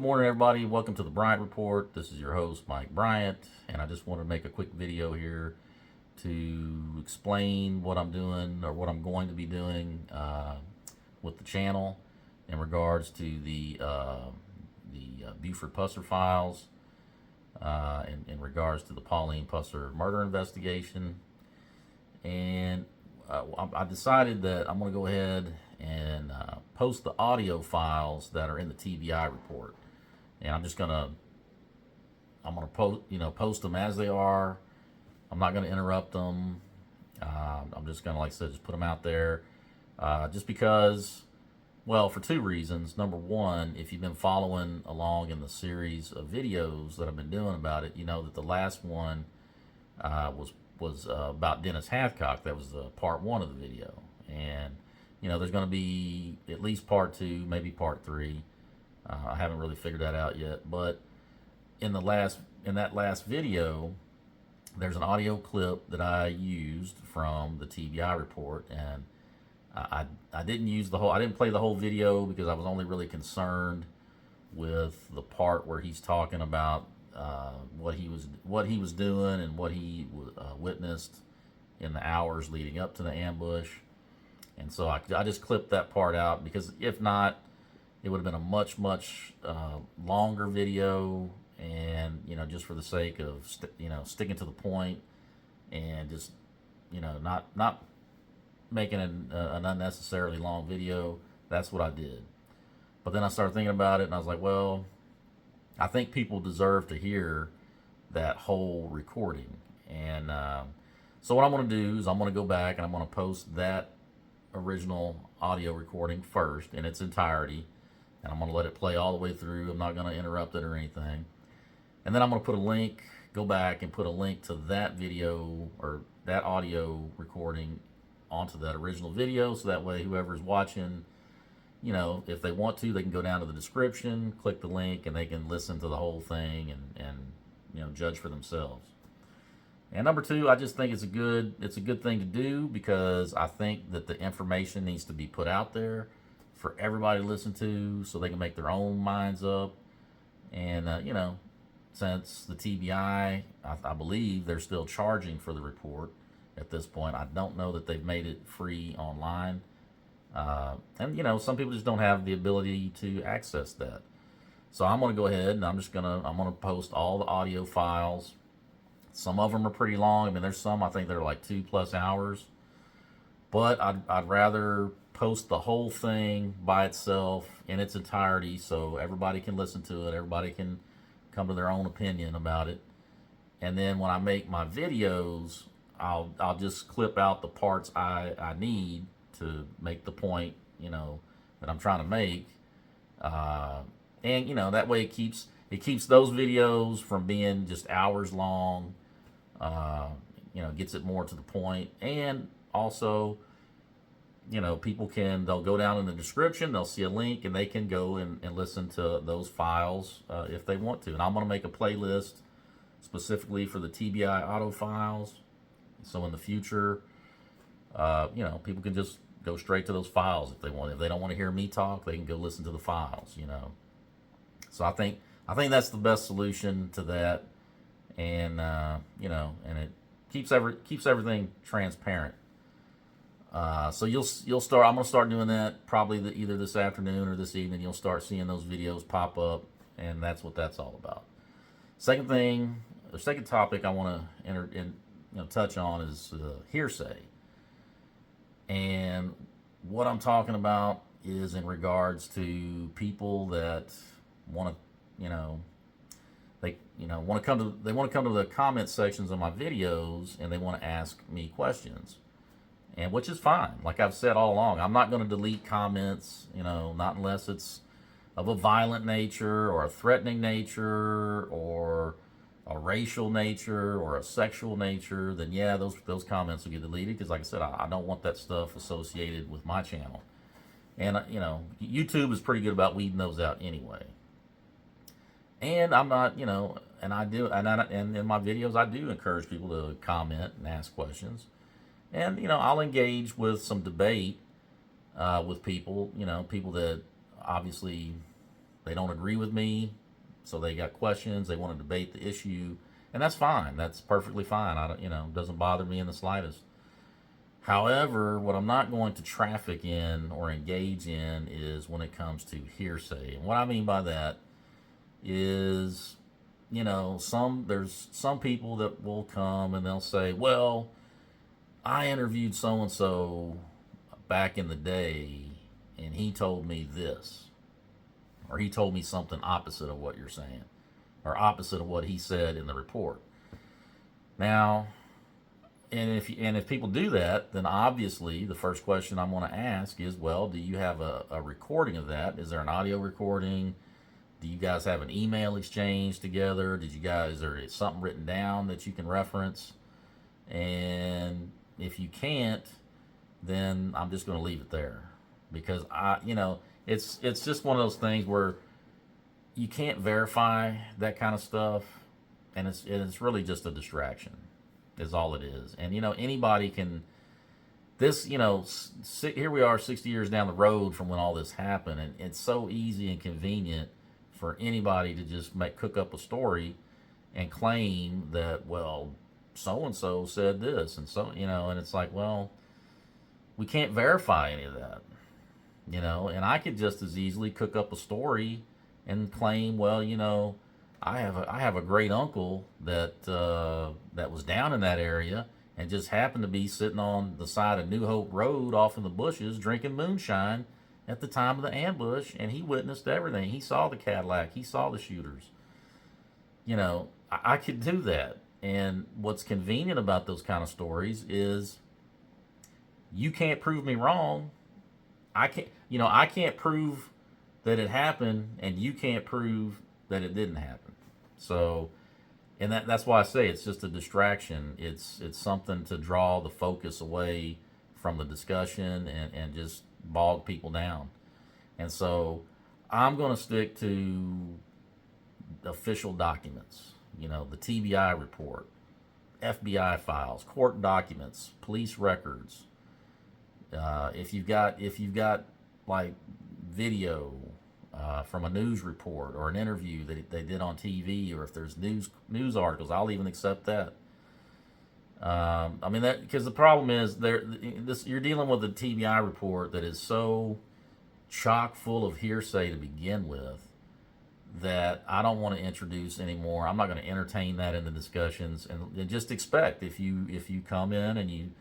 morning, everybody. Welcome to the Bryant Report. This is your host, Mike Bryant, and I just want to make a quick video here to explain what I'm doing or what I'm going to be doing with the channel in regards to the Buford Pusser files, in regards to the Pauline Pusser murder investigation. And I decided that I'm going to go ahead and post the audio files that are in the TBI report, and I'm gonna post them as they are. I'm not gonna interrupt them. I'm just gonna, like I said, just put them out there, just because, well, for two reasons. Number one, if you've been following along in the series of videos that I've been doing about it, you know that the last one was about Dennis Hathcock. That was the part one of the video, and there's going to be at least part two, maybe part three. I haven't really figured that out yet, but in that last video, there's an audio clip that I used from the TBI report, and I didn't play the whole video because I was only really concerned with the part where he's talking about what he was doing and what he witnessed in the hours leading up to the ambush. And so I just clipped that part out, because if not, it would have been a much longer video, and just for the sake of sticking to the point and just not making an unnecessarily long video. That's what I did. But then I started thinking about it, and I was like, well, I think people deserve to hear that whole recording. And so what I'm going to do is I'm going to go back and I'm going to post that original audio recording first in its entirety, and I'm going to let it play all the way through. I'm not going to interrupt it or anything. And then I'm going to go back and put a link to that video or that audio recording onto that original video, so that way whoever's watching, if they want to, they can go down to the description, click the link, and they can listen to the whole thing and judge for themselves. And number two, I just think it's a good thing to do, because I think that the information needs to be put out there for everybody to listen to, so they can make their own minds up. And since the TBI, I believe they're still charging for the report at this point. I don't know that they've made it free online. And some people just don't have the ability to access that. So I'm going to go ahead and I'm going to post all the audio files. Some of them are pretty long. I mean, there's some I think they're like 2+ hours, but I'd rather post the whole thing by itself in its entirety, so everybody can listen to it. Everybody can come to their own opinion about it. And then when I make my videos, I'll just clip out the parts I need to make the point, that I'm trying to make. And that way it keeps those videos from being just hours long. Gets it more to the point. And also, they'll go down in the description, they'll see a link, and they can go and listen to those files if they want to. And I'm going to make a playlist specifically for the TBI auto files, so in the future, people can just go straight to those files if they want. If they don't want to hear me talk, they can go listen to the files. So I think that's the best solution to that, and and it keeps everything transparent. So you'll start. I'm gonna start doing that probably either this afternoon or this evening. You'll start seeing those videos pop up, and that's what that's all about. Second topic I want to touch on is hearsay. And what I'm talking about is in regards to people that want to, they want to come to the comment sections of my videos, and they want to ask me questions, and which is fine. Like I've said all along, I'm not going to delete comments, not unless it's of a violent nature or a threatening nature or a racial nature or a sexual nature. Then yeah, those comments will get deleted, because like I said, I don't want that stuff associated with my channel. And YouTube is pretty good about weeding those out anyway. And I'm not, and in my videos I do encourage people to comment and ask questions. And I'll engage with some debate with people, people that obviously they don't agree with me, so they got questions, they want to debate the issue, and that's fine. That's perfectly fine. I don't, it doesn't bother me in the slightest. However, what I'm not going to traffic in or engage in is when it comes to hearsay. And what I mean by that is, there's some people that will come and they'll say, well, I interviewed so and so back in the day and he told me this, or he told me something opposite of what you're saying, or opposite of what he said in the report. Now, and if people do that, then obviously the first question I'm going to ask is, well, do you have a recording of that? Is there an audio recording? Do you guys have an email exchange together? Is there something written down that you can reference? And if you can't, then I'm just going to leave it there, because it's just one of those things where you can't verify that kind of stuff, and it's really just a distraction, is all it is. And anybody can. Here we are 60 years down the road from when all this happened, and it's so easy and convenient for anybody to just cook up a story and claim that, well, so and so said this, and and it's like, well, we can't verify any of that, and I could just as easily cook up a story and claim, well, I have a great uncle that was down in that area and just happened to be sitting on the side of New Hope Road off in the bushes drinking moonshine at the time of the ambush, and he witnessed everything. He saw the Cadillac, he saw the shooters. I could do that. And what's convenient about those kind of stories is you can't prove me wrong. I can't prove that it happened, and you can't prove that it didn't happen. So, and that's why I say it's just a distraction. It's something to draw the focus away from the discussion and just bog people down. And so I'm going to stick to official documents, the TBI report, FBI files, court documents, police records. If you've got like video from a news report or an interview that they did on TV, or if there's news articles, I'll even accept that. Because the problem is you're dealing with a TBI report that is so chock full of hearsay to begin with that I don't want to introduce anymore. I'm not going to entertain that in the discussions, and just expect if you come in and you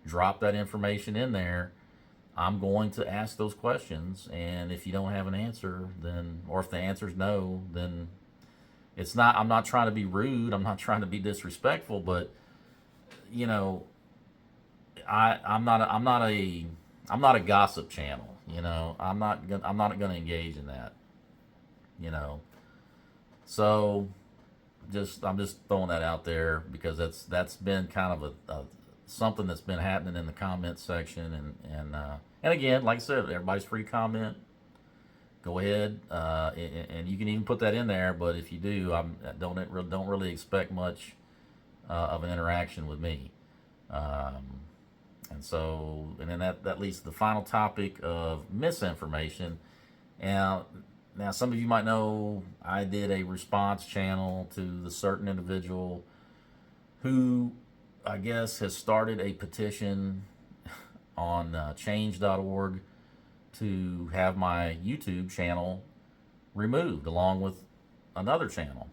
drop that information in there, I'm going to ask those questions, and if you don't have an answer, then, or if the answer is no, then it's not. I'm not trying to be rude. I'm not trying to be disrespectful, but I'm not a gossip channel. I'm not going to engage in that. So I'm just throwing that out there because that's been kind of a something that's been happening in the comment section, and again, like I said, everybody's free to comment. Go ahead, and you can even put that in there. But if you do, don't really expect much of an interaction with me. And then that leads to the final topic of misinformation. Now, some of you might know I did a response channel to the certain individual who, I guess, has started a petition on change.org to have my YouTube channel removed along with another channel.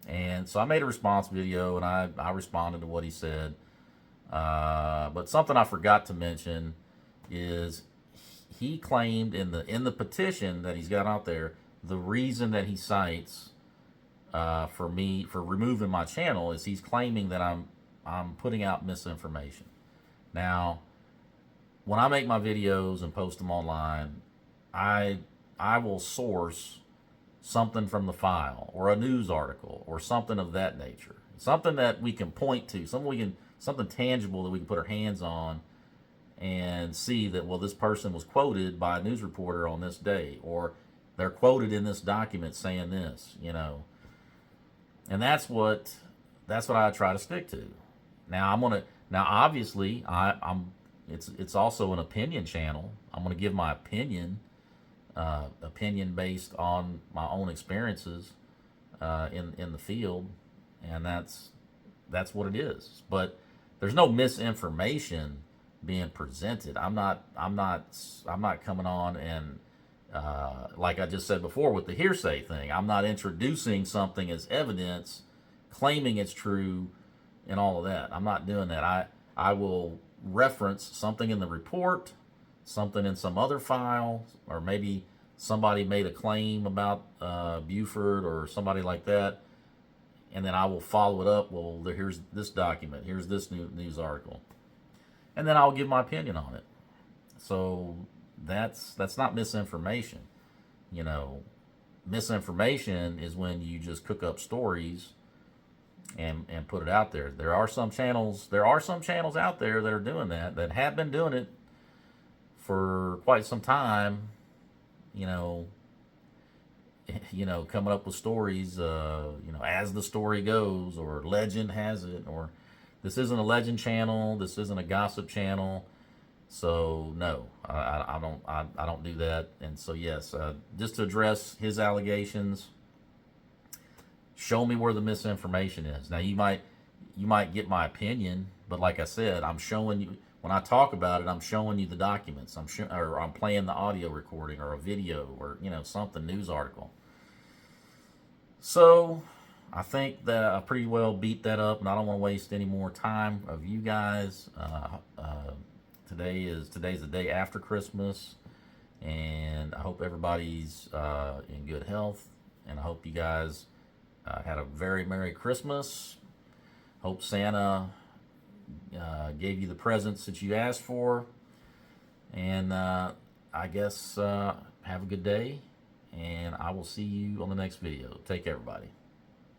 And so I made a response video, and I responded to what he said. But something I forgot to mention is he claimed in the petition that he's got out there, the reason that he cites for removing my channel is he's claiming that I'm putting out misinformation. Now, when I make my videos and post them online, I will source something from the file or a news article or something of that nature, something that we can point to, something tangible that we can put our hands on and see that, well, this person was quoted by a news reporter on this day, or they're quoted in this document saying this, and that's what I try to stick to. Now obviously it's also an opinion channel. I'm gonna give my opinion opinion based on my own experiences in the field, and that's what it is. But there's no misinformation being presented. I'm not coming on and like I just said before with the hearsay thing. I'm not introducing something as evidence, claiming it's true, and all of that. I'm not doing that. I will reference something in the report, something in some other file, or maybe somebody made a claim about Buford or somebody like that, and then I will follow it up. Well, here's this document, here's this news article, and then I'll give my opinion on it. So that's not misinformation. You know, misinformation is when you just cook up stories and put it out there. There are some channels out there that are doing that have been doing it for quite some time. Coming up with stories, as the story goes, or legend has it, or this isn't a legend channel, this isn't a gossip channel. So no, I don't do that. And so yes, just to address his allegations, show me where the misinformation is. Now you might get my opinion, but like I said, I'm showing you. When I talk about it, I'm showing you the documents. Or I'm playing the audio recording or a video or something, news article. So I think that I pretty well beat that up, and I don't want to waste any more time of you guys. Today's the day after Christmas, and I hope everybody's in good health, and I hope you guys had a very Merry Christmas. Hope Santa gave you the presents that you asked for, and I guess have a good day, and I will see you on the next video. Take care, everybody.